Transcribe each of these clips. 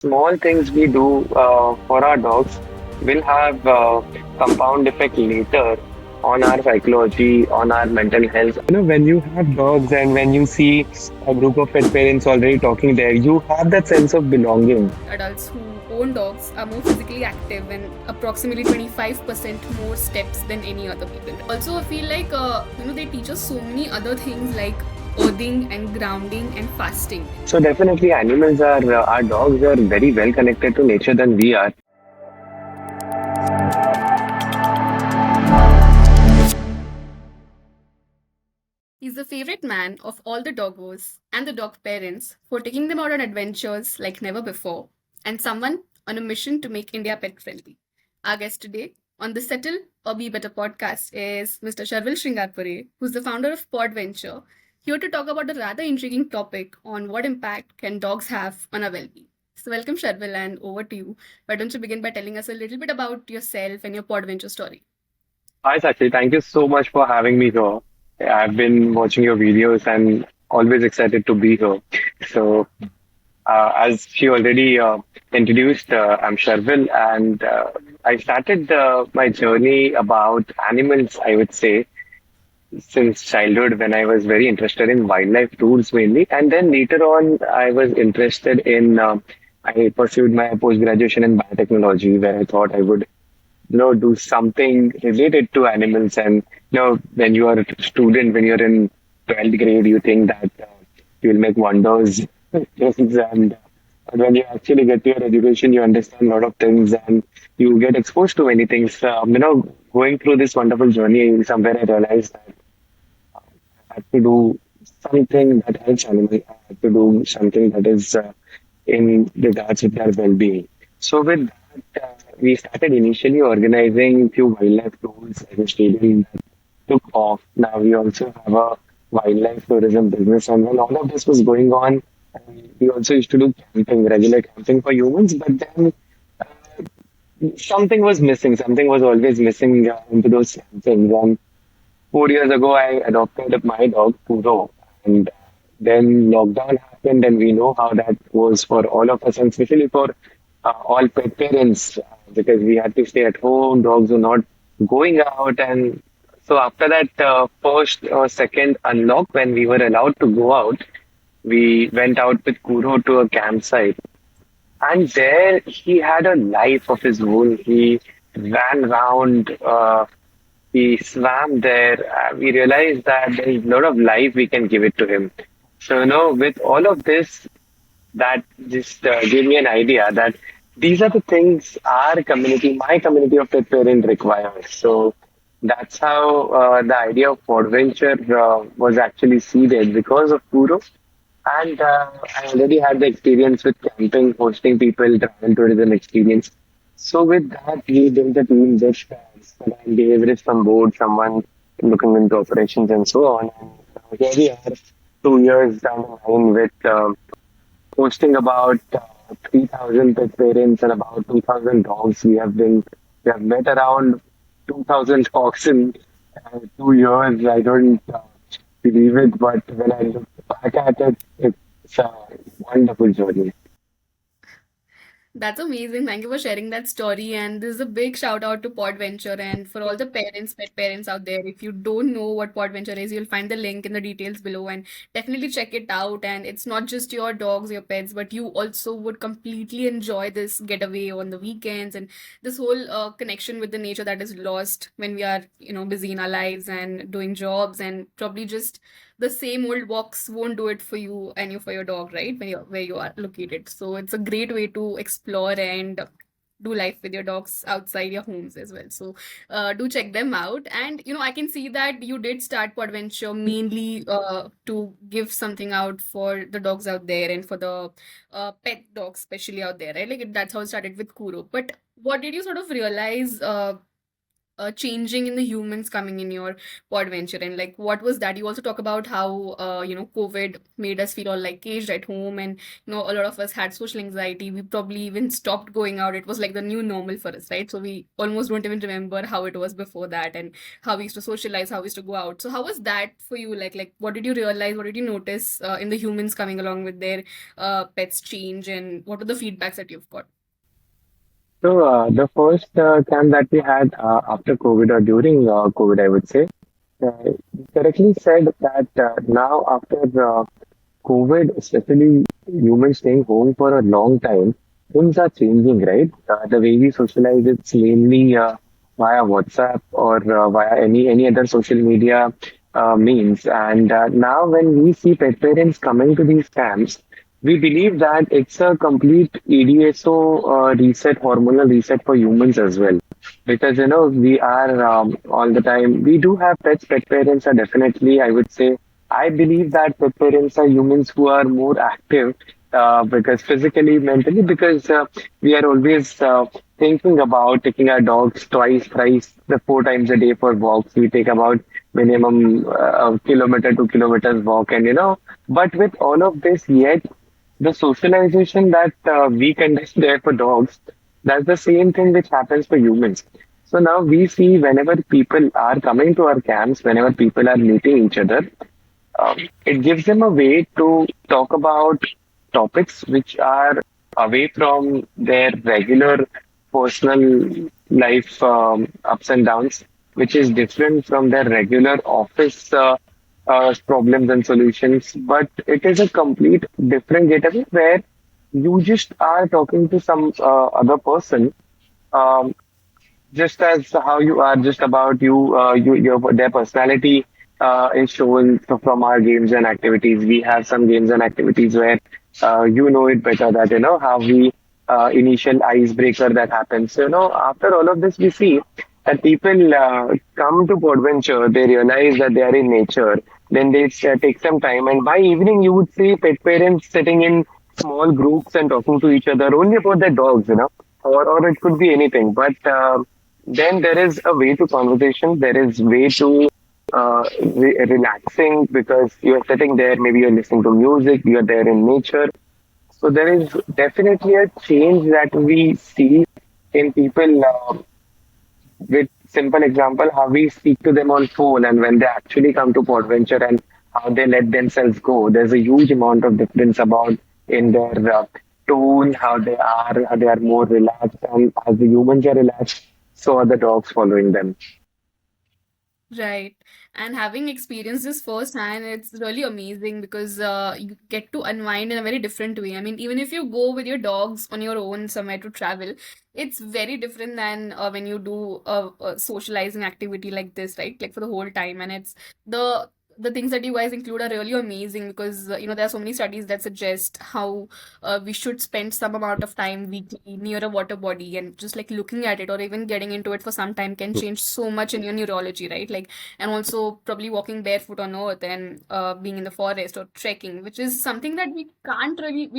small things we do for our dogs will have compound effect later on our psychology, on our mental health. When you have dogs and when you see a group of pet parents already talking there, you have that sense of belonging. Adults who own dogs are more physically active and approximately 25% more steps than any other people. Also, I feel like they teach us so many other things like earthing and grounding and fasting. So definitely, our dogs are very well connected to nature than we are. He's the favorite man of all the doggos and the dog parents for taking them out on adventures like never before, and someone on a mission to make India pet friendly. Our guest today on the Settle or Be Better podcast is Mr. Sharvil Shringarpure, who's the founder of Pawdventure, here to talk about a rather intriguing topic on what impact can dogs have on our well-being. So welcome Sharvil and over to you. Why don't you begin by telling us a little bit about yourself and your Pawdventure story? Hi, Sakshi. Thank you so much for having me here. I've been watching your videos and always excited to be here. So, as she already introduced, I'm Sharvil, and I started my journey about animals, I would say, since childhood when I was very interested in wildlife tours mainly. And then later on, I was interested in, I pursued my post graduation in biotechnology, where I thought I would do something related to animals. And when you are a student, when you're in 12th grade, you think that you'll make wonders. And when you actually get to your education, you understand a lot of things and you get exposed to many things. Going through this wonderful journey, somewhere I realized that I had to do something that helps animals. I had to do something that is in regards with their well-being. So with that, we started initially organizing few wildlife tours as a stadium that took off. Now we also have a wildlife tourism business, and when all of this was going on, we also used to do camping, regular camping for humans. But then something was missing. Something was always missing into those campings. And 4 years ago, I adopted my dog Puro, and then lockdown happened, and we know how that was for all of us, and especially for all pet parents, because we had to stay at home. Dogs were not going out, and so after that first or second unlock, when we were allowed to go out, we went out with Kuro to a campsite, and there he had a life of his own. He ran around. We swam there, we realized that there is a lot of life we can give it to him. So, with all of this, that just gave me an idea that these are the things our community, my community of pet parent requires. So that's how the idea of Adventure was actually seeded because of Kuro. And I already had the experience with camping, hosting people, travel tourism experience. So with that, we built a team just and behaviorist from board, someone looking into operations and so on. And here we are, 2 years down the line with hosting about 3,000 pet parents and about 2,000 dogs. We have met around 2,000 dogs in 2 years. I don't believe it, but when I look back at it, it's a wonderful journey. That's amazing. Thank you for sharing that story. And this is a big shout out to Podventure and for all the parents, pet parents out there. If you don't know what Podventure is, you'll find the link in the details below and definitely check it out. And it's not just your dogs, your pets, but you also would completely enjoy this getaway on the weekends and this whole connection with the nature that is lost when we are, busy in our lives and doing jobs and probably just the same old walks won't do it for you and you for your dog, right? When you're where you are located. So it's a great way to explore and do life with your dogs outside your homes as well. So do check them out. And I can see that you did start Podventure mainly to give something out for the dogs out there and for the pet dogs, especially out there, right? Like that's how it started with Kuro. But what did you sort of realize? changing in the humans coming in your pod venture, and like what was that? You also talk about how COVID made us feel all like caged at home, and a lot of us had social anxiety. We probably even stopped going out. It was like the new normal for us, right? So we almost don't even remember how it was before that, and how we used to socialize, how we used to go out. So how was that for you? Like what did you realize? What did you notice in the humans coming along with their pets change, and what were the feedbacks that you've got? So the first camp that we had after COVID or during COVID, I would say, you correctly said that now after COVID, especially humans staying home for a long time, things are changing, right? The way we socialize, it's mainly via WhatsApp or via any other social media means. And now, when we see pet parents coming to these camps, we believe that it's a complete EDSO reset, hormonal reset for humans as well. Because we are all the time. We do have pets. Pet parents are definitely, I would say, I believe that pet parents are humans who are more active because physically, mentally, because we are always thinking about taking our dogs twice, thrice, the 4 times a day for walks. We take about minimum a kilometer, 2 kilometers walk, and but with all of this, yet the socialization that we conduct there for dogs, that's the same thing which happens for humans. So now we see whenever people are coming to our camps, whenever people are meeting each other, it gives them a way to talk about topics which are away from their regular personal life ups and downs, which is different from their regular office problems and solutions. But it is a complete different getaway where you just are talking to some other person. Um, just as how you are, just about you, your their personality is shown from our games and activities. We have some games and activities where you know it better that how we initial icebreaker that happens. So after all of this, we see that people come to Pawdventure, they realize that they are in nature. Then they take some time, and by evening, you would see pet parents sitting in small groups and talking to each other only about their dogs, or it could be anything. But then there is a way to conversation. There is way to relaxing because you're sitting there. Maybe you're listening to music. You're there in nature. So there is definitely a change that we see in people. With simple example, how we speak to them on phone and when they actually come to Podventure and how they let themselves go. There's a huge amount of difference about in their tone, how they are more relaxed, and as the humans are relaxed, so are the dogs following them. Right. And having experienced this firsthand, it's really amazing because you get to unwind in a very different way. I mean, even if you go with your dogs on your own somewhere to travel, it's very different than when you do a socializing activity like this, right? Like for the whole time. And it's the things that you guys include are really amazing because there are so many studies that suggest how we should spend some amount of time weekly near a water body, and just like looking at it or even getting into it for some time can change so much in your neurology, right? Like, and also probably walking barefoot on earth and being in the forest or trekking, which is something that we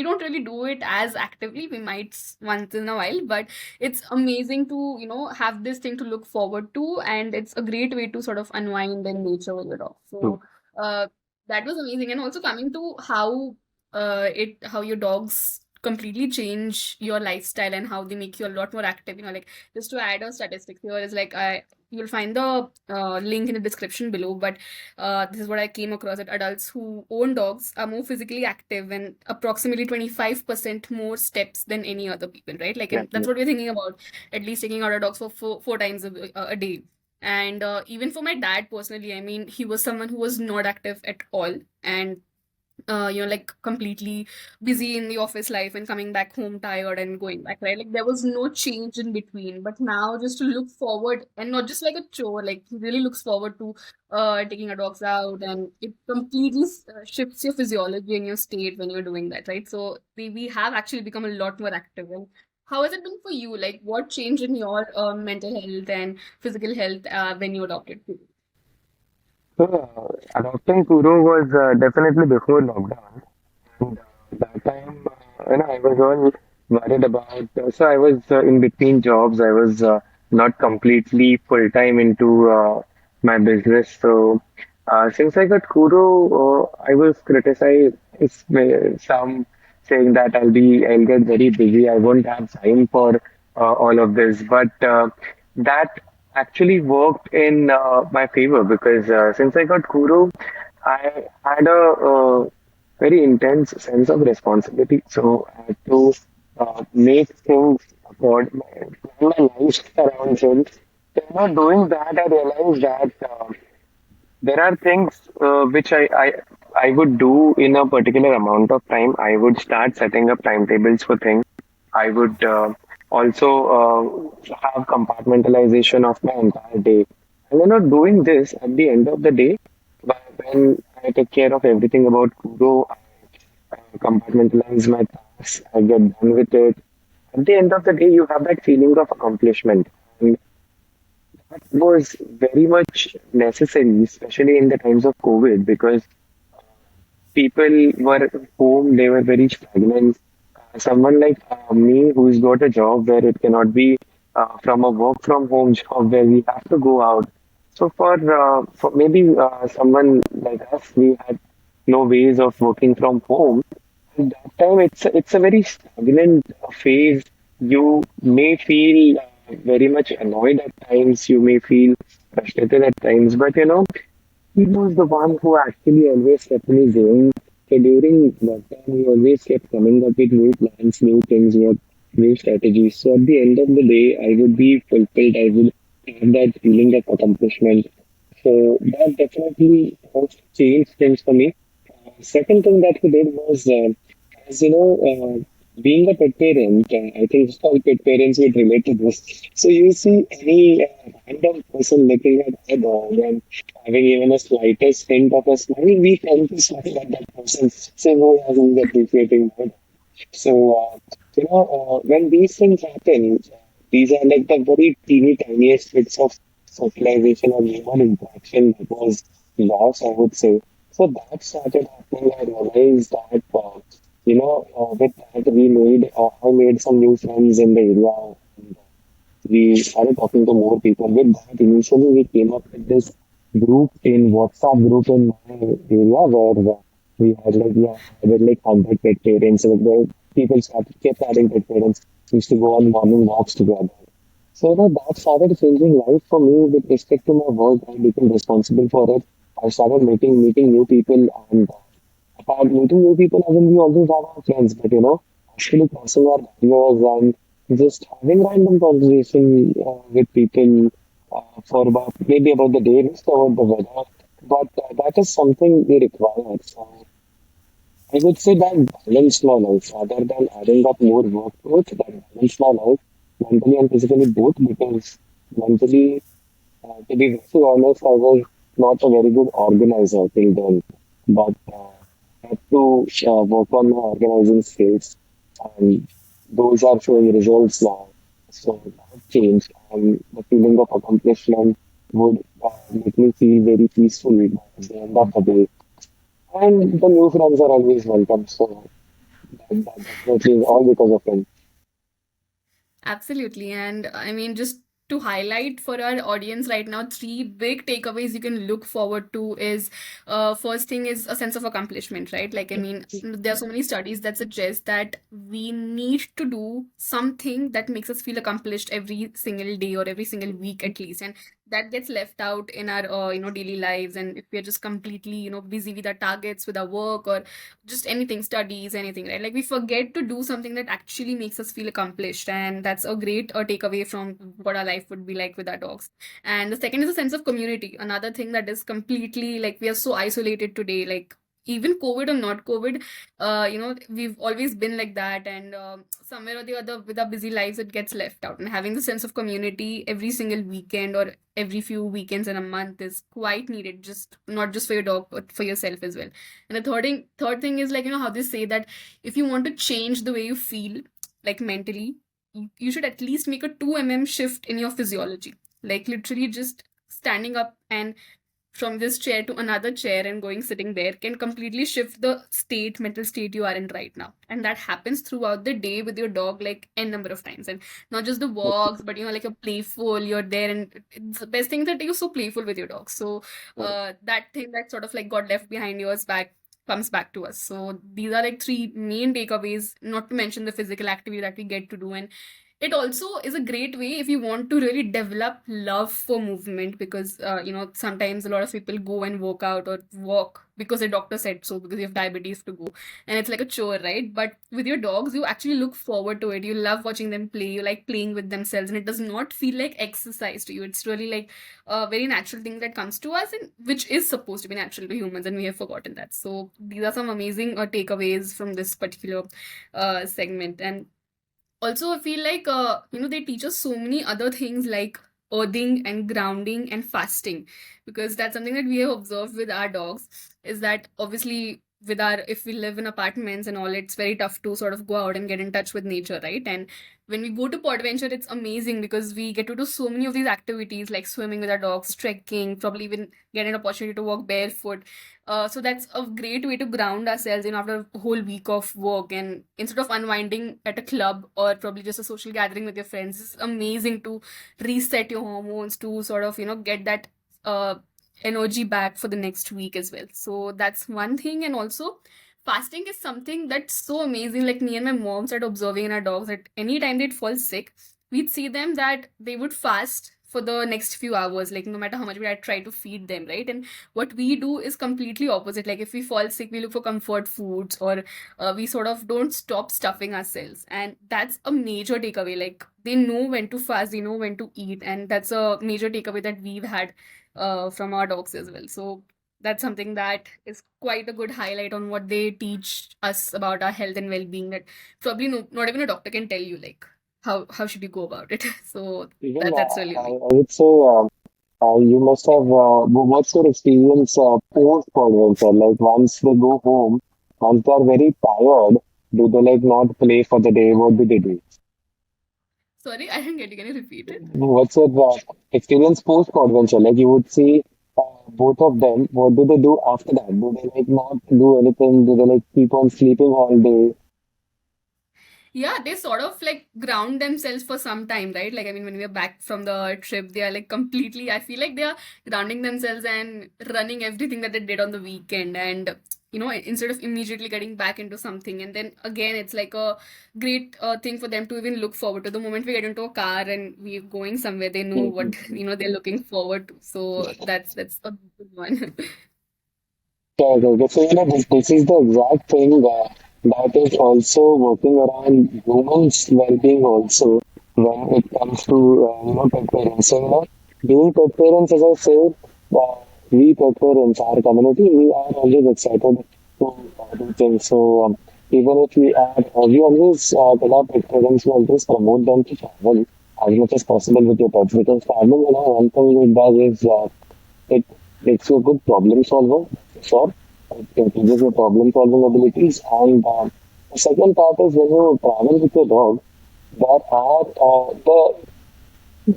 don't really do it as actively. We might once in a while, but it's amazing to have this thing to look forward to, and it's a great way to sort of unwind in nature with your dog. True. So uh, that was amazing. And also coming to how your dogs completely change your lifestyle and how they make you a lot more active. Like, just to add a statistic here is like you'll find the link in the description below, but this is what I came across, that adults who own dogs are more physically active and approximately 25% more steps than any other people, right? Like, and that's Exactly. what we're thinking about, at least taking out our dogs for four times a day. And even for my dad personally, I mean, he was someone who was not active at all. And like completely busy in the office life and coming back home tired and going back, right? Like there was no change in between. But now just to look forward and not just like a chore, like he really looks forward to taking our dogs out, and it completely shifts your physiology and your state when you're doing that, right? So we have actually become a lot more active. And how has it been for you? Like what changed in your mental health and physical health when you adopted food? So, adopting Kuro was definitely before lockdown. And that time, I was all worried about. So I was in between jobs. I was not completely full time into my business. So since I got Kuro, I was criticized. Some saying that I'll get very busy. I won't have time for all of this. But that actually worked in my favor because since I got Kuro, I had a very intense sense of responsibility. So I had to make things accord plan my life around him. So, doing that, I realized that there are things which I would do in a particular amount of time. I would start setting up timetables for things. I would also have compartmentalization of my entire day. And doing this at the end of the day, when I take care of everything about Kuro, I compartmentalize my tasks, I get done with it. At the end of the day, you have that feeling of accomplishment. And that was very much necessary, especially in the times of COVID, because people were home, they were very stagnant. Someone like me who's got a job where it cannot be from a work from home job where we have to go out. So for maybe someone like us, we had no ways of working from home. At that time, it's a very stagnant phase. You may feel very much annoyed at times. You may feel frustrated at times, but he was the one who actually always kept me going. So during that time, he always kept coming up with new plans, new things, new strategies. So at the end of the day, I would be fulfilled. I would have that feeling of accomplishment. So that definitely helped change things for me. Second thing that we did was, as being a pet parent, I think all pet parents would relate to this. So you see any random person looking at a dog and having even a slightest hint of a smile, we tend to smile at that person, saying, "Oh, yeah, he's appreciating my dog." So, when these things happen, these are like the very teeny tiniest bits of socialization or human interaction that was lost, I would say. So that started happening. I realized that, with that I made some new friends in the area. And we started talking to more people. With that, initially we came up with this group in WhatsApp group in my area where we had like 100 pet parents. So the people started kept adding pet parents. We used to go on morning walks together. So that started changing life for me with respect to my work. I became responsible for it. I started meeting new people and apart meeting new people, I mean, we always have our friends, but actually crossing our barriers and just having random conversation with people for about maybe about the day, just about the weather. But that is something we require. So I would say that balance my life rather than adding up more work to it, that balance my life mentally and physically both because mentally to be very honest, I was not a very good organizer till then, but I had to work on my organizing skills, and those are showing results now. So that changed, and the feeling of accomplishment would make me feel very peaceful at the end of the day. And the new friends are always welcome, so that definitely is all because of him. Absolutely. And I mean, just to highlight for our audience right now, three big takeaways you can look forward to is first thing is a sense of accomplishment, right? Like, I mean, there are so many studies that suggest that we need to do something that makes us feel accomplished every single day or every single week at least. And that gets left out in our, daily lives. And if we're just completely, busy with our targets, with our work, or just anything, studies, anything, right? Like we forget to do something that actually makes us feel accomplished, and that's a great takeaway from what our life would be like with our dogs. And the second is a sense of community, another thing that is completely like we are so isolated today, like even COVID or not COVID, we've always been like that, and somewhere or the other with our busy lives it gets left out, and having the sense of community every single weekend or every few weekends in a month is quite needed, just not just for your dog but for yourself as well. And the third thing is like, how they say that if you want to change the way you feel, like mentally, you should at least make a 2 mm shift in your physiology. Like literally just standing up and from this chair to another chair and going sitting there can completely shift the mental state you are in right now. And that happens throughout the day with your dog like n number of times. And not just the walks, but like you're playful, you're there, and it's the best thing that you're so playful with your dog. So that thing that sort of like got left behind years back comes back to us. So these are like three main takeaways, not to mention the physical activity that we get to do. And it also is a great way if you want to really develop love for movement, because sometimes a lot of people go and work out or walk because the doctor said so, because you have diabetes to go, and it's like a chore, right? But with your dogs you actually look forward to it. You love watching them play, you like playing with themselves, and it does not feel like exercise to you. It's really like a very natural thing that comes to us, and which is supposed to be natural to humans, and we have forgotten that. So these are some amazing takeaways from this particular segment. And also I feel like they teach us so many other things like earthing and grounding and fasting, because that's something that we have observed with our dogs, is that obviously with our, if we live in apartments and all, it's very tough to sort of go out and get in touch with nature, right? And when we go to Podventure, it's amazing because we get to do so many of these activities like swimming with our dogs, trekking, probably even get an opportunity to walk barefoot. So that's a great way to ground ourselves, after a whole week of work. And instead of unwinding at a club or probably just a social gathering with your friends, it's amazing to reset your hormones, to sort of, get that uh, energy back for the next week as well. So that's one thing. And also, fasting is something that's so amazing. Like me and my mom started observing in our dogs that anytime they'd fall sick, we'd see them that they would fast for the next few hours, like no matter how much we had tried to feed them, right? And what we do is completely opposite. Like if we fall sick, we look for comfort foods, or we sort of don't stop stuffing ourselves. And that's a major takeaway. Like they know when to fast, they know when to eat, and that's a major takeaway that we've had from our dogs as well. So that's something that is quite a good highlight on what they teach us about our health and well-being, that probably not even a doctor can tell you, like how should you go about it. So Even that's really amazing. I would say you must have what's your experience post adventure? Like once they go home, once they are very tired, do they like not play for the day? What do they do? Sorry, I didn't get you. Can you repeat it? What's your experience post adventure? Like you would see both of them. What do they do after that? Do they like not do anything? Do they like keep on sleeping all day? Yeah, they sort of like ground themselves for some time, right? Like, I mean, when we are back from the trip, they are like completely, I feel like they are grounding themselves and running everything that they did on the weekend. And, instead of immediately getting back into something. And then again, it's like a great thing for them to even look forward to. The moment we get into a car and we're going somewhere, they know what, they're looking forward to. So that's a good one. Okay, okay. So, this is the exact thing that is also working around humans' well-being also when it comes to, pet parents. So, being pet parents, as I said, we pet parents, our community, we are always excited to do things. So, even if we always tell our pet parents, we always promote them to travel as much as possible with your pets, because traveling, one thing it does is it makes you a good problem solver, sure. It increases your problem solving abilities. And the second part is when you travel with your dog, there are the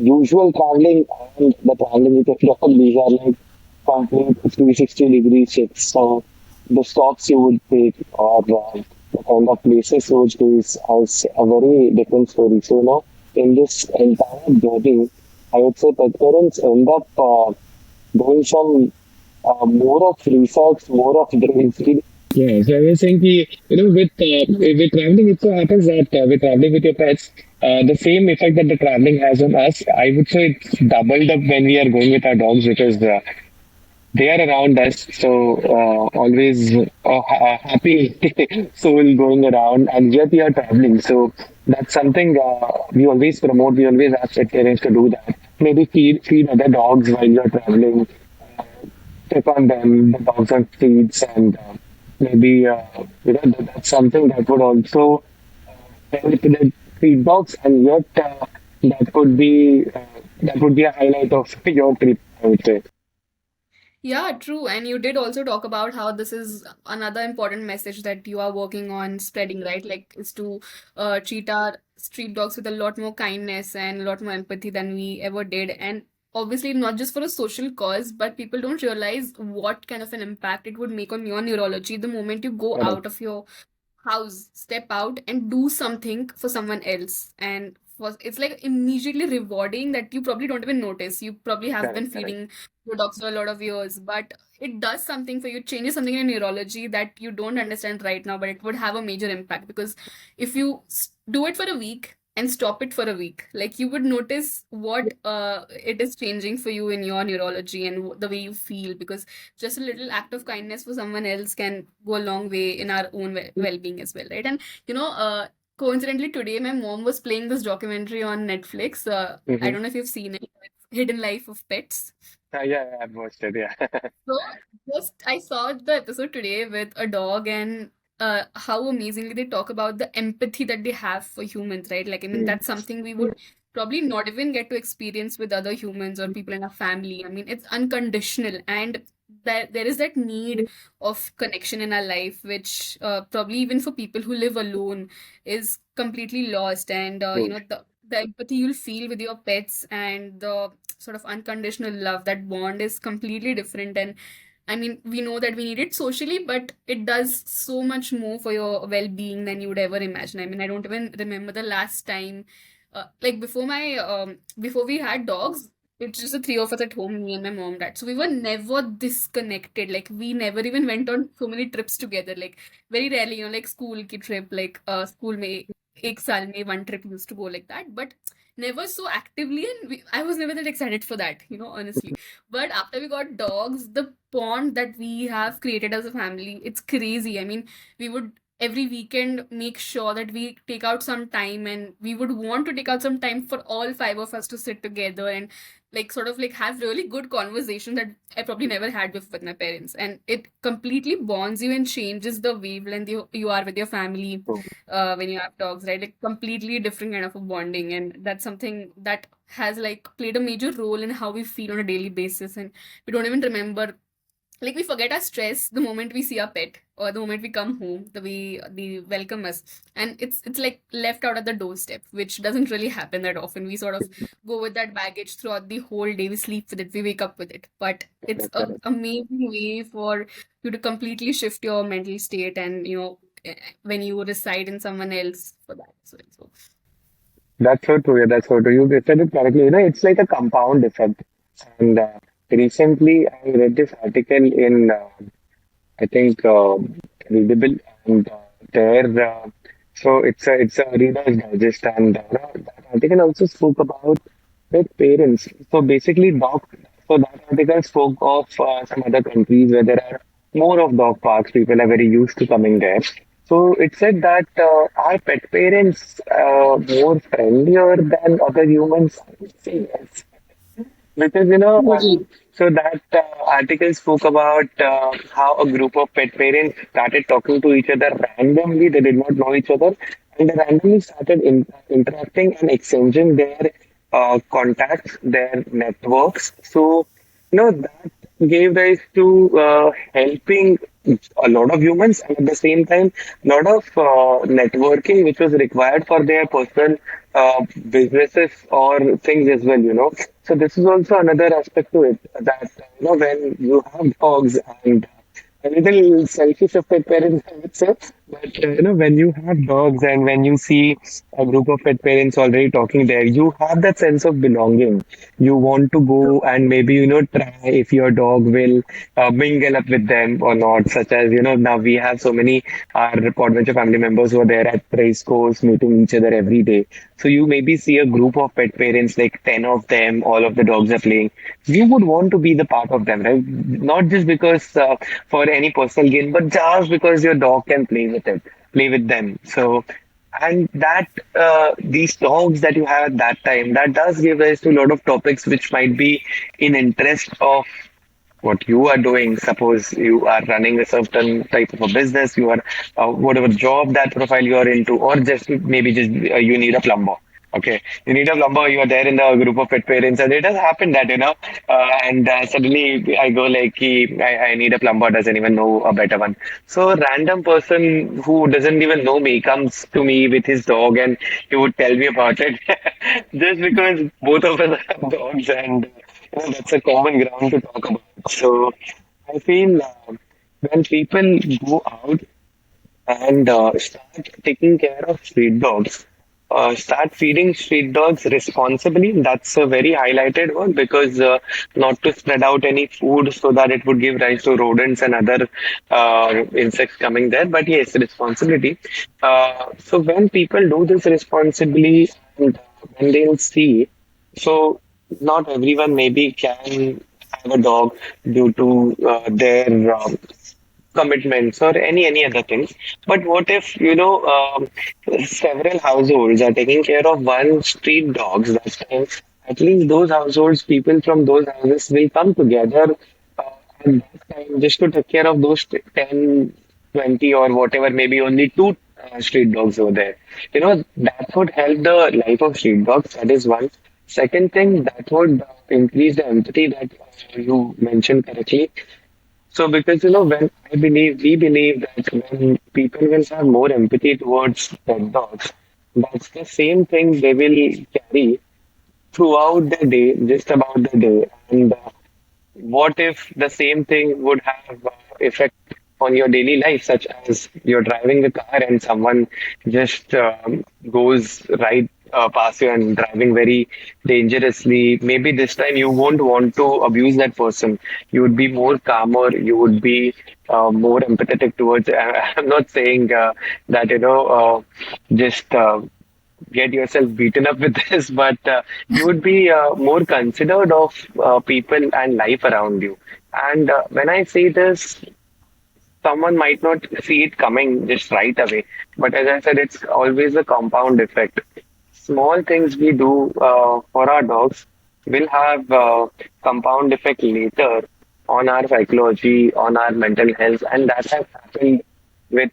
usual traveling and the traveling with your dog. These are like complete 360-degree shifts. So the stops you would take or the kind of places you would do is a very different story. So now in this entire journey, I would say pet parents end up doing some more of research, more of brain. Yeah, so I was saying, with traveling, it so happens that with traveling with your pets, the same effect that the traveling has on us, I would say it's doubled up when we are going with our dogs, because they are around us. So always happy soul going around, and yet we are traveling. So that's something we always promote. We always ask pet parents to do that. Maybe feed other dogs while you're traveling, check on them, the dogs on streets, and maybe that's something that would also help the street dogs, and yet that would be a highlight of your trip, I would say. Yeah, true. And you did also talk about how this is another important message that you are working on spreading, right? Like, is to treat our street dogs with a lot more kindness and a lot more empathy than we ever did. And obviously not just for a social cause, but people don't realize what kind of an impact it would make on your neurology the moment you go Correct. out of your house, step out and do something for someone else. And it's like immediately rewarding that you probably don't even notice. You probably have been Correct. Correct. feeding your dogs for a lot of years, but it does something for you, changes something in neurology that you don't understand right now, but it would have a major impact because if you do it for a week and stop it for a week, like you would notice what it is changing for you in your neurology and the way you feel, because just a little act of kindness for someone else can go a long way in our own well-being as well, right? And you know, coincidentally today my mom was playing this documentary on Netflix. I Mm-hmm. don't know if you've seen it. It's Hidden Life of Pets. Yeah, yeah, I've watched it. Yeah. So just I saw the episode today with a dog, and how amazingly they talk about the empathy that they have for humans, right? Like I mean Mm. that's something we would probably not even get to experience with other humans or people in our family. I mean it's unconditional, and there is that need of connection in our life, which probably even for people who live alone is completely lost. And you True. know, the empathy you'll feel with your pets and the sort of unconditional love, that bond is completely different. And I mean, we know that we need it socially, but it does so much more for your well-being than you would ever imagine. I mean, I don't even remember the last time, like before we had dogs, it's just the three of us at home, me and my mom, dad. So we were never disconnected. Like we never even went on so many trips together. Like very rarely, you know, like school ki trip, like school में एक साल में one trip used to go like that, but never so actively. And I was never that excited for that, you know, honestly. But after we got dogs, the bond that we have created as a family, it's crazy. I mean, we would every weekend make sure that we take out some time, and we would want to take out some time for all five of us to sit together and like sort of like have really good conversation that I probably never had with my parents. And it completely bonds you and changes the wavelength you are with your family True. when you have dogs, right? Like completely different kind of a bonding, and that's something that has like played a major role in how we feel on a daily basis. And we don't even remember, like we forget our stress the moment we see our pet or the moment we come home, the way they welcome us, and it's like left out at the doorstep, which doesn't really happen that often. We sort of go with that baggage throughout the whole day, we sleep with it, we wake up with it, but it's Correct. a Correct. amazing way for you to completely shift your mental state, and you know, when you reside in someone else for that. So That's so true. Yeah, that's so true. You said it correctly. It's like a compound effect. And recently, I read this article in, I think, Readable, and there, so it's a Reader's Digest, and that article also spoke about pet parents. So basically, So that article spoke of some other countries where there are more of dog parks. People are very used to coming there. So it said that are pet parents more friendlier than other humans? I would say yes. Because, so that article spoke about how a group of pet parents started talking to each other randomly. They did not know each other, and they randomly started interacting and exchanging their contacts, their networks. So, that gave rise to helping a lot of humans, and at the same time, a lot of networking which was required for their personal businesses or things as well. So this is also another aspect to it, that when you have dogs, and a little selfish of pet parents, I would say. But when you have dogs and when you see a group of pet parents already talking there, you have that sense of belonging. You want to go and maybe try if your dog will mingle up with them or not. Such as now we have so many our Pawdventure family members who are there at race course meeting each other every day. So you maybe see a group of pet parents, like 10 of them, all of the dogs are playing. You would want to be the part of them, right? Not just because for any personal gain, but just because your dog can play with them. So, and that these dogs that you have at that time, that does give rise to a lot of topics which might be in interest of what you are doing. Suppose you are running a certain type of a business, you are whatever job that profile you are into, or just maybe just you need a plumber. Okay, you need a plumber. You are there in the group of pet parents, and it has happened that and suddenly I go like, I need a plumber. Does anyone know a better one? So a random person who doesn't even know me comes to me with his dog, and he would tell me about it just because both of us have dogs, and that's a common ground to talk about. So I feel when people go out and start taking care of street dogs. Start feeding street dogs responsibly. That's a very highlighted one because not to spread out any food so that it would give rise to rodents and other insects coming there. But yes, responsibility. So when people do this responsibly and when they'll see, so not everyone maybe can have a dog due to their commitments or any other things. But what if, several households are taking care of one street dogs? That time, at least those households, people from those houses will come together uh, at that time just to take care of those 10, 20 or whatever, maybe only two street dogs over there. That would help the life of street dogs. That is one. Second thing, that would increase the empathy that you mentioned correctly. So, because when we believe that when people will have more empathy towards pet dogs, that's the same thing they will carry throughout the day, just about the day. And what if the same thing would have effect on your daily life, such as you're driving the car and someone just goes right past you and driving very dangerously? Maybe this time you won't want to abuse that person. You would be more calmer. You would be more empathetic towards. I'm not saying that just get yourself beaten up with this, but you would be more considerate of people and life around you. And when I say this, someone might not see it coming just right away. But as I said, it's always a compound effect. Small things we do for our dogs will have compound effect later on our psychology, on our mental health, and that has happened with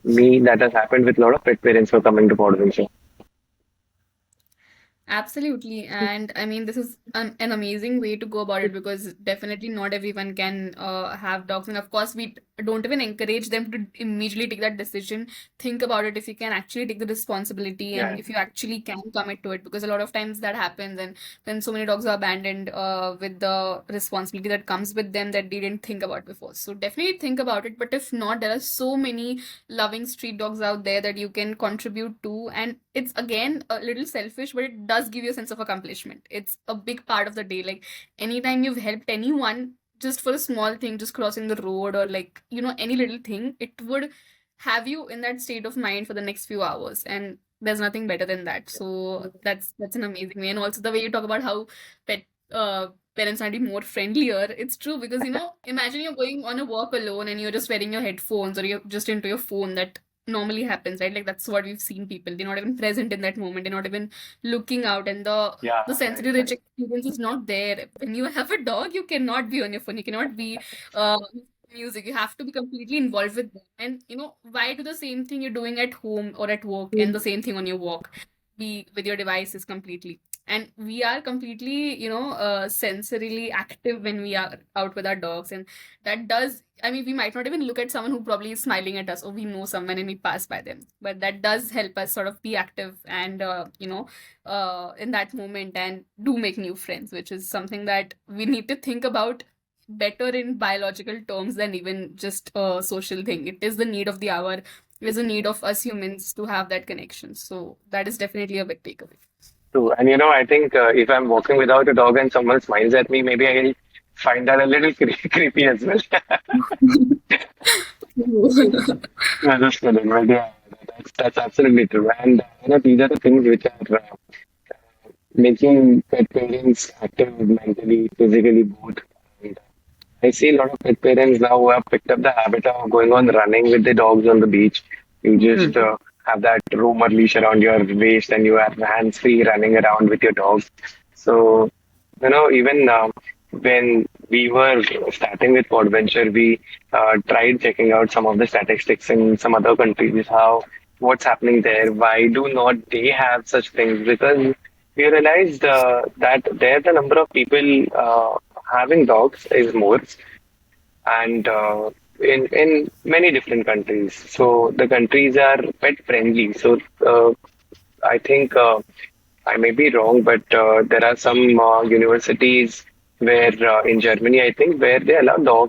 me. That has happened with a lot of pet parents who are coming to Pawdventure. Absolutely. And I mean, this is an amazing way to go about it because definitely not everyone can have dogs. And of course, we don't even encourage them to immediately take that decision. Think about it if you can actually take the responsibility and Yeah. if you actually can commit to it, because a lot of times that happens. And when so many dogs are abandoned with the responsibility that comes with them that they didn't think about before. So definitely think about it. But if not, there are so many loving street dogs out there that you can contribute to. And it's again a little selfish, but it does give you a sense of accomplishment. It's a big part of the day. Like anytime you've helped anyone just for a small thing, just crossing the road or like, any little thing, it would have you in that state of mind for the next few hours. And there's nothing better than that. So that's an amazing way. And also the way you talk about how pet uh parents are be more friendlier. It's true because imagine you're going on a walk alone and you're just wearing your headphones or you're just into your phone. That normally happens, right? Like that's what we've seen people. They're not even present in that moment. They're not even looking out, and Yeah, the right, sensory rich right. experience is not there. When you have a dog, you cannot be on your phone. You cannot be uh music. You have to be completely involved with them. And why do the same thing you're doing at home or at work and the same thing on your walk? Be with your devices completely. And we are completely, sensorily active when we are out with our dogs. And that does, I mean, we might not even look at someone who probably is smiling at us or we know someone and we pass by them. But that does help us sort of be active and, in that moment and do make new friends, which is something that we need to think about better in biological terms than even just a social thing. It is the need of the hour. It is a need of us humans to have that connection. So that is definitely a big takeaway. True. And I think if I'm walking without a dog and someone smiles at me, maybe I'll find that a little creepy as well. No, just kidding. But yeah, that's absolutely true. And these are the things which are making pet parents active mentally, physically, both. And I see a lot of pet parents now who have picked up the habit of going on running with the dogs on the beach. You just have that room or leash around your waist and you are hands free running around with your dog. So, even when we were starting with Podventure, we tried checking out some of the statistics in some other countries, how what's happening there, why do not they have such things? Because we realized that there the number of people having dogs is more, and in many different countries. So the countries are pet friendly. So I think. I may be wrong, but there are some universities where in Germany, I think, where they allow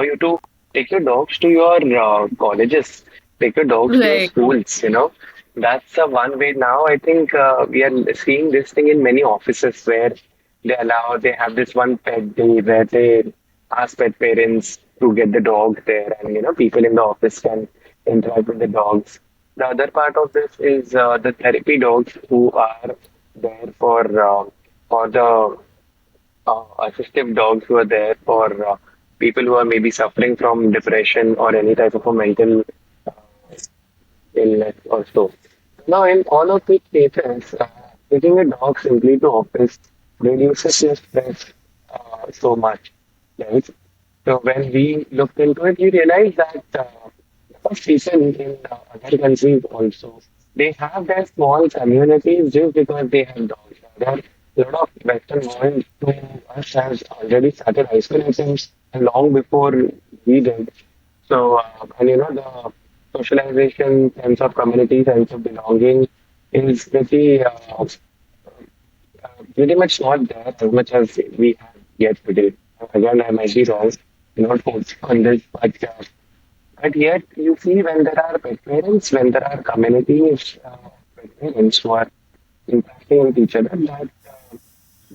you to take your dogs to your colleges, take your dogs to your Right. schools, you know. That's one way now. I think we are seeing this thing in many offices where they have this one pet day where they ask pet parents to get the dog there, and you know, people in the office can interact with the dogs. The other part of this is the therapy dogs who are there for the assistive dogs who are there for people who are maybe suffering from depression or any type of a mental illness or so. Now, in all of these cases, taking a dog simply to office reduces your stress so much, right? So when we looked into it, we realized that most people in other countries also, they have their small communities just because they have dogs. There are a lot of Western world to us has already started isolating long before we did. So, and you know, the socialization, sense of community, sense of belonging is pretty much not there as much as we have yet today. Again, I might be wrong, not focusing on this, but yet you see when there are pet parents, when there are communities, pet parents who are interacting with each other, that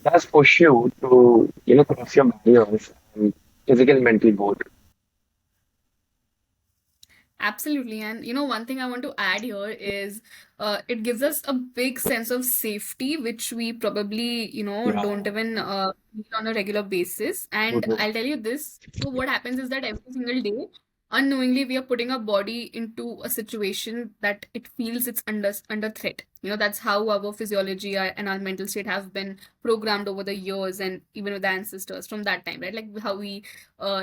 does push you to, you know, cross your barriers and physical, mental both. Absolutely. And one thing I want to add here is it gives us a big sense of safety, which we probably, Yeah. don't even feel on a regular basis. And Mhm. I'll tell you this. So what happens is that every single day, unknowingly, we are putting our body into a situation that it feels it's under threat. That's how our physiology and our mental state have been programmed over the years and even with the ancestors from that time, right? Like how we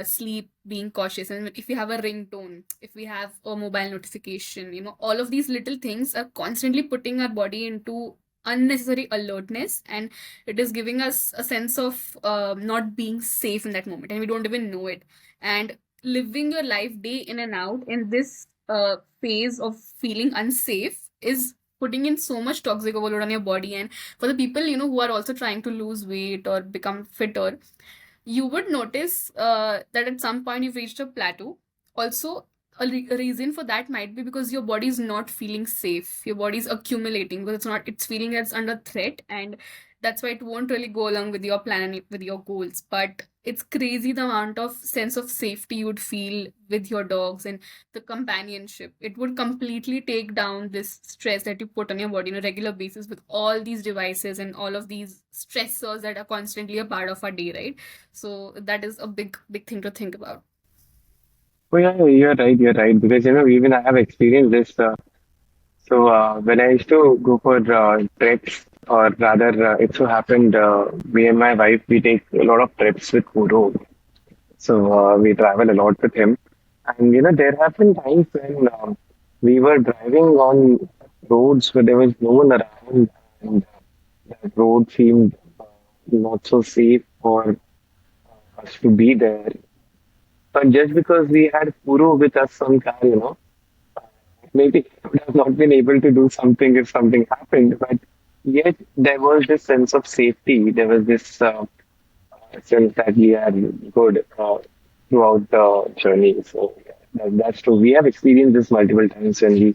sleep, being cautious, and if we have a ringtone, if we have a mobile notification, all of these little things are constantly putting our body into unnecessary alertness, and it is giving us a sense of not being safe in that moment, and we don't even know it. And living your life day in and out in this phase of feeling unsafe is putting in so much toxic overload on your body. And for the people who are also trying to lose weight or become fitter, you would notice that at some point you've reached a plateau. Also, a reason for that might be because your body is not feeling safe. Your body is accumulating because it's feeling it's under threat, and that's why it won't really go along with your plan and with your goals. But it's crazy the amount of sense of safety you would feel with your dogs and the companionship. It would completely take down this stress that you put on your body on a regular basis with all these devices and all of these stressors that are constantly a part of our day, right? So that is a big, big thing to think about. Oh yeah, you're right. Because you know, even I have experienced this. When I used to go for trips, or rather, it so happened, me and my wife we take a lot of trips with Kuro. We travel a lot with him, and you know, there have been times when we were driving on roads where there was no one around, and that road seemed not so safe for us to be there. But just because we had Kuro with us on car, you know, maybe I would have not been able to do something if something happened, but yet there was this sense of safety. There was this sense that we are good throughout the journey. So yeah, that's true. We have experienced this multiple times when we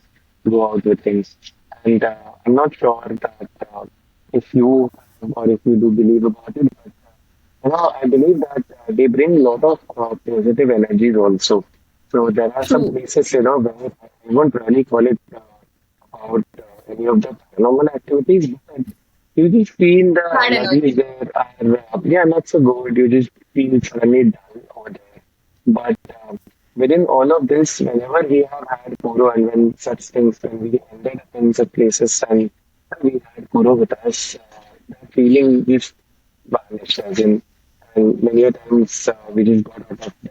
go out with things. And I'm not sure that if you or if you do believe about it, but I believe that they bring a lot of positive energies also. So there are some True. places, you know, where I won't really call it about any of the paranormal activities, but you just feel the Bad energies energy. there are, yeah, not so good. You just feel suddenly dull over there. But within all of this, whenever we have had Kuro and when such things, when we ended up in such places and we had Kuro with us, that feeling just vanished as in, and many a times we just got out of the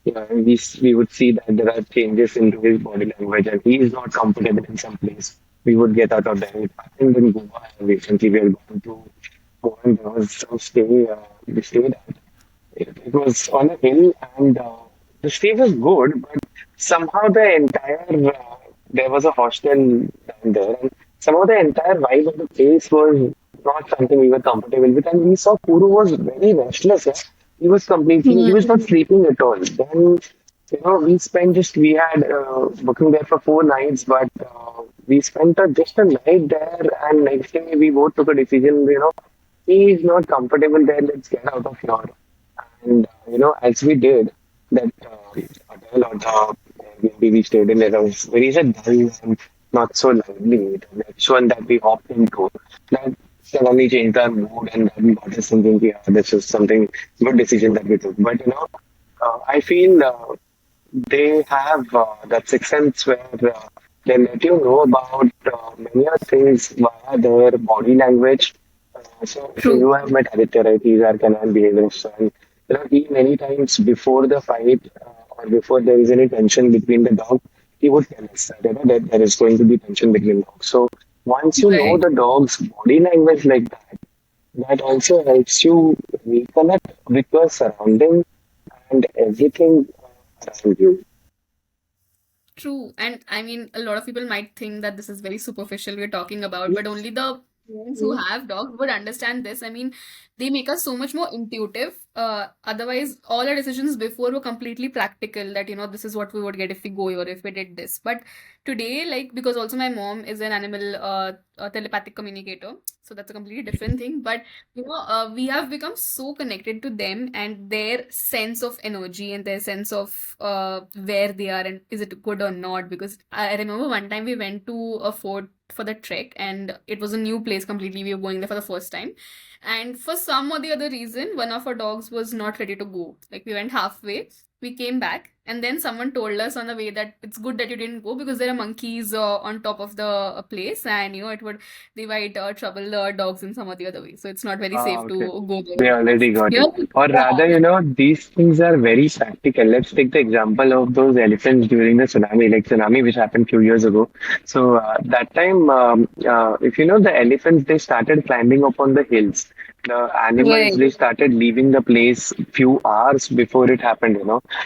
yeah, and we would see that there are changes into his body language and he is not comfortable in some place. We would get out of there. It happened in Goa recently. We had gone to Goa and there was some stay, we stayed at. It was on a hill and the stay was good, but somehow the entire, there was a hostel down there and some of the entire vibe of the place was not something we were comfortable with. And we saw Kuru was very restless. Yeah? He was not sleeping at all. Then, we had booking there for 4 nights, but we spent just a night there. And next day, we both took a decision, he is not comfortable there. Let's get out of here. And as we did, that hotel or the Airbnb we stayed in, it was very dull and not so lively. The next one that we hopped into, that suddenly changed our mood and then got us thinking, yeah, this is something good decision that we took. But I feel they have that sixth sense where they let you know about many other things via their body language. So True. you have met Aditya, right? He's our canine behaviorist, and he many times before the fight or before there is any tension between the dog, he would tell us that, that there is going to be tension between dogs. So once you know Right. the dog's body language like that, that also helps you reconnect with your surrounding and everything around you. True. And I mean, a lot of people might think that this is very superficial we're talking about, but only the parents who have dogs would understand this. I mean, they make us so much more intuitive. Otherwise, all our decisions before were completely practical that, this is what we would get if we go or if we did this. But today, like, because also my mom is an animal telepathic communicator, so that's a completely different thing. But we have become so connected to them and their sense of energy and their sense of where they are and is it good or not. Because I remember one time we went to a fort for the trek and it was a new place completely. We were going there for the first time. And for some or the other reason, one of our dogs was not ready to go. Like we went halfway, we came back, and then someone told us on the way that it's good that you didn't go because there are monkeys on top of the place, and it would they might trouble the dogs in some or the other way. So it's not very Ah, safe okay. to go there They with already dogs. got Yeah. it. Or rather, Yeah. these things are very practical. Let's take the example of those elephants during the tsunami, like tsunami, which happened few years ago. So that time, if you know the elephants, they started climbing up on the hills. The animals, Right. they started leaving the place few hours before it happened.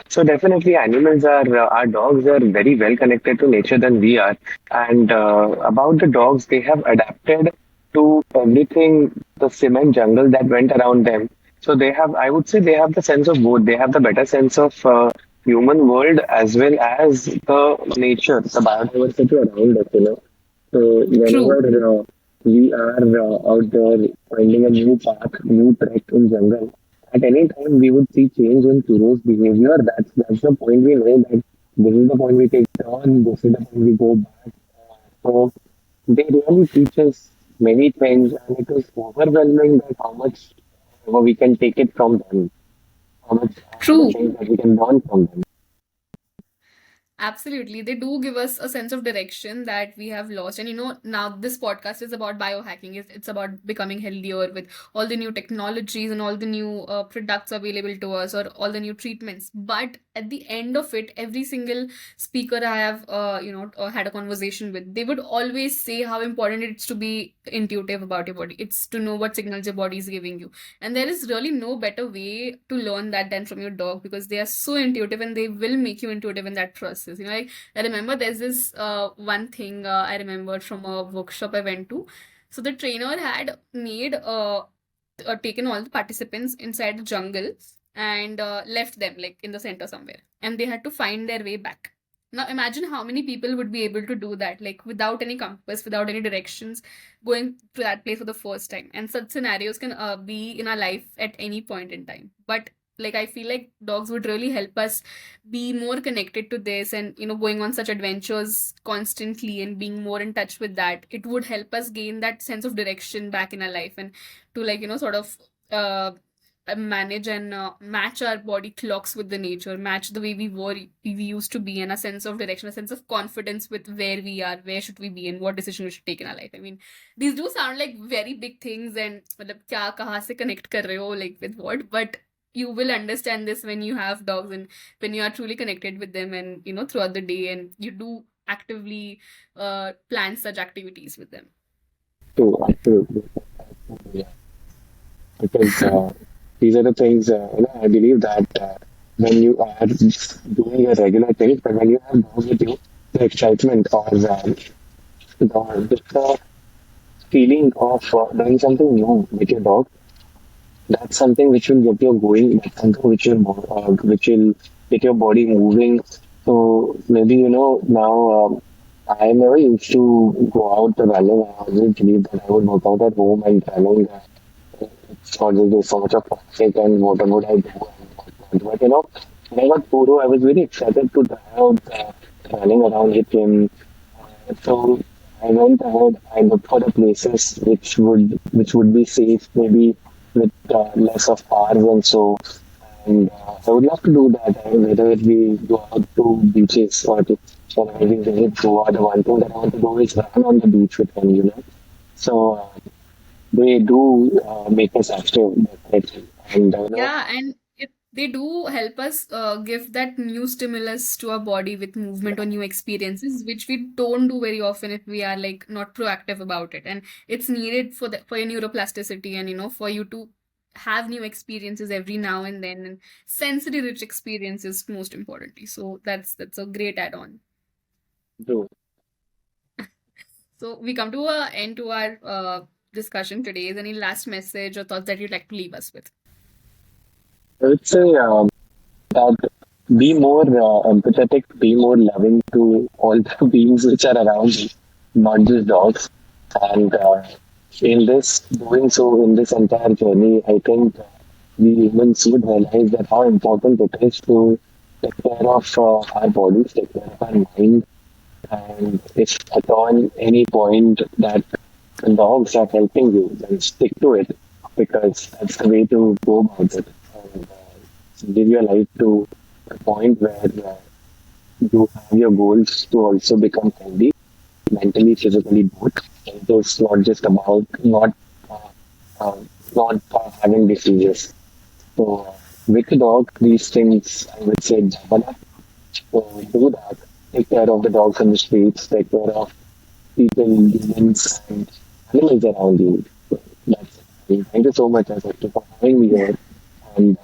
So definitely, our dogs are very well connected to nature than we are. And about the dogs, they have adapted to everything, the cement jungle that went around them. So I would say they have the sense of both. They have the better sense of human world as well as the nature, the biodiversity around us. So True. whenever we are out there finding a new path, new trek in jungle, at any time we would see change in Kuro's behavior. That's the point we know that this is the point we take turn, this is the point we go back. So they really teach us many things, and it was overwhelming that how much we can take it from them, how much the True. things that we can learn from them. Absolutely. They do give us a sense of direction that we have lost. And now this podcast is about biohacking. It's about becoming healthier with all the new technologies and all the new products available to us or all the new treatments. But at the end of it, every single speaker I have, had a conversation with, they would always say how important it is to be intuitive about your body. It's to know what signals your body is giving you. And there is really no better way to learn that than from your dog because they are so intuitive and they will make you intuitive in that process. Like I remember there's this one thing I remembered from a workshop I went to. So the trainer had made taken all the participants inside the jungle and left them like in the center somewhere, and they had to find their way back. Now imagine how many people would be able to do that, like without any compass, without any directions, going to that place for the first time. And such scenarios can be in our life at any point in time. But like I feel like dogs would really help us be more connected to this, and going on such adventures constantly and being more in touch with that, it would help us gain that sense of direction back in our life and to like sort of uh manage and match our body clocks with the nature, match the way we used to be, and a sense of direction, a sense of confidence with where we are, where should we be, and what decision we should take in our life. I mean, these do sound like very big things, and मतलब क्या कहाँ से connect कर रहे हो like with what, but you will understand this when you have dogs and when you are truly connected with them and throughout the day and you do actively plan such activities with them. So absolutely, yeah, because these are the things. I believe that when you are doing a regular thing, but when you have dogs with you, the excitement or the feeling of doing something new with your dog, that's something which will get you going. That's something which will get your body moving. So maybe now I never used to go out running. I always believed that I would work out at home and running. It's always so much of plastic and what would I do and whatnot. But when I got Puro, I was very excited to try out running around with him. So I went ahead. I looked for the places which would be safe, maybe with less of cars and so. And I would love to do that. Whether it be go out to beaches or maybe visit Goa. The one thing that I want to do is run on the beach with him. So they do make us active, definitely. And Yeah, and they do help us give that new stimulus to our body with movement or new experiences, which we don't do very often if we are like not proactive about it. And it's needed for for your neuroplasticity and for you to have new experiences every now and then, and sensory rich experiences most importantly. So that's a great add-on. do. So we come to a end to our discussion today. Is any last message or thoughts that you'd like to leave us with? I would say that be more empathetic, be more loving to all the beings which are around you, not just dogs. And in this, doing so in this entire journey, I think we humans would realize that how important it is to take care of our bodies, take care of our mind, and if at all any point that dogs are helping you, then stick to it because that's the way to go about it. And live your life to a point where you have your goals to also become healthy, mentally, physically, both. And it's not just about uh, uh, not having diseases. So with the dog, these things I would say double up. So do that. Take care of the dogs on the streets. Take care of people, humans, and animals around you. So that's it. Thank you so much, Asakti, for having me here and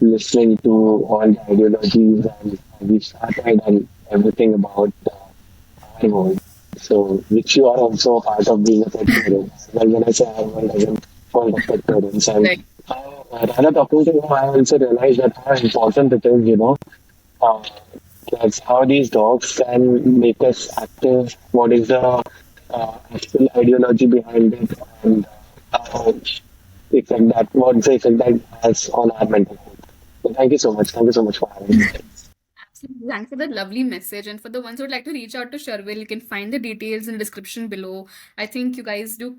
listening to all the ideologies and we started and everything about our world. So, which you are also a part of being a pet parent. Well, when I say our world, I am called a pet parents. And Right. rather talking to you, I also realized that how important it is, uh, that's how these dogs can make us active. What is the actual ideology behind it, and how what's the effect that has on our mental health. So thank you so much. Thank you so much for having me. Absolutely. Thanks for that lovely message. And for the ones who would like to reach out to Sharvil, you can find the details in the description below. I think you guys do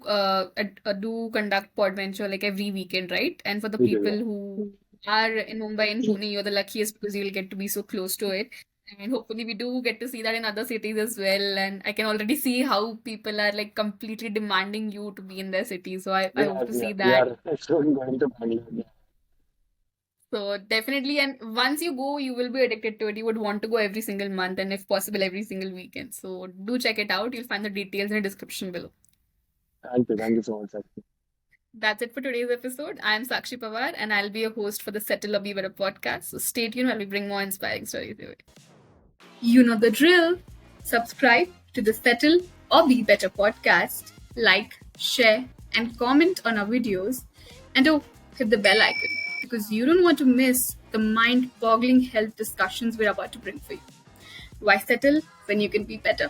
conduct Podventure like every weekend, right? And for the You do, people who are in Mumbai and Pune, you're the luckiest because you'll get to be so close to it. And hopefully we do get to see that in other cities as well. And I can already see how people are like completely demanding you to be in their city. So I hope to see we that. are soon going to Bangalore. So definitely, and once you go, you will be addicted to it. You would want to go every single month and if possible every single weekend. So do check it out. You'll find the details in the description below. Thank you so much. That's it for today's episode. I'm Sakshi Pawar and I'll be your host for the Settle or Be Better podcast. So stay tuned while we bring more inspiring stories your way. You know the drill. Subscribe to the Settle or Be Better podcast, like, share, and comment on our videos. And oh, hit the bell icon because you don't want to miss the mind boggling health discussions we're about to bring for you. Why settle when you can be better?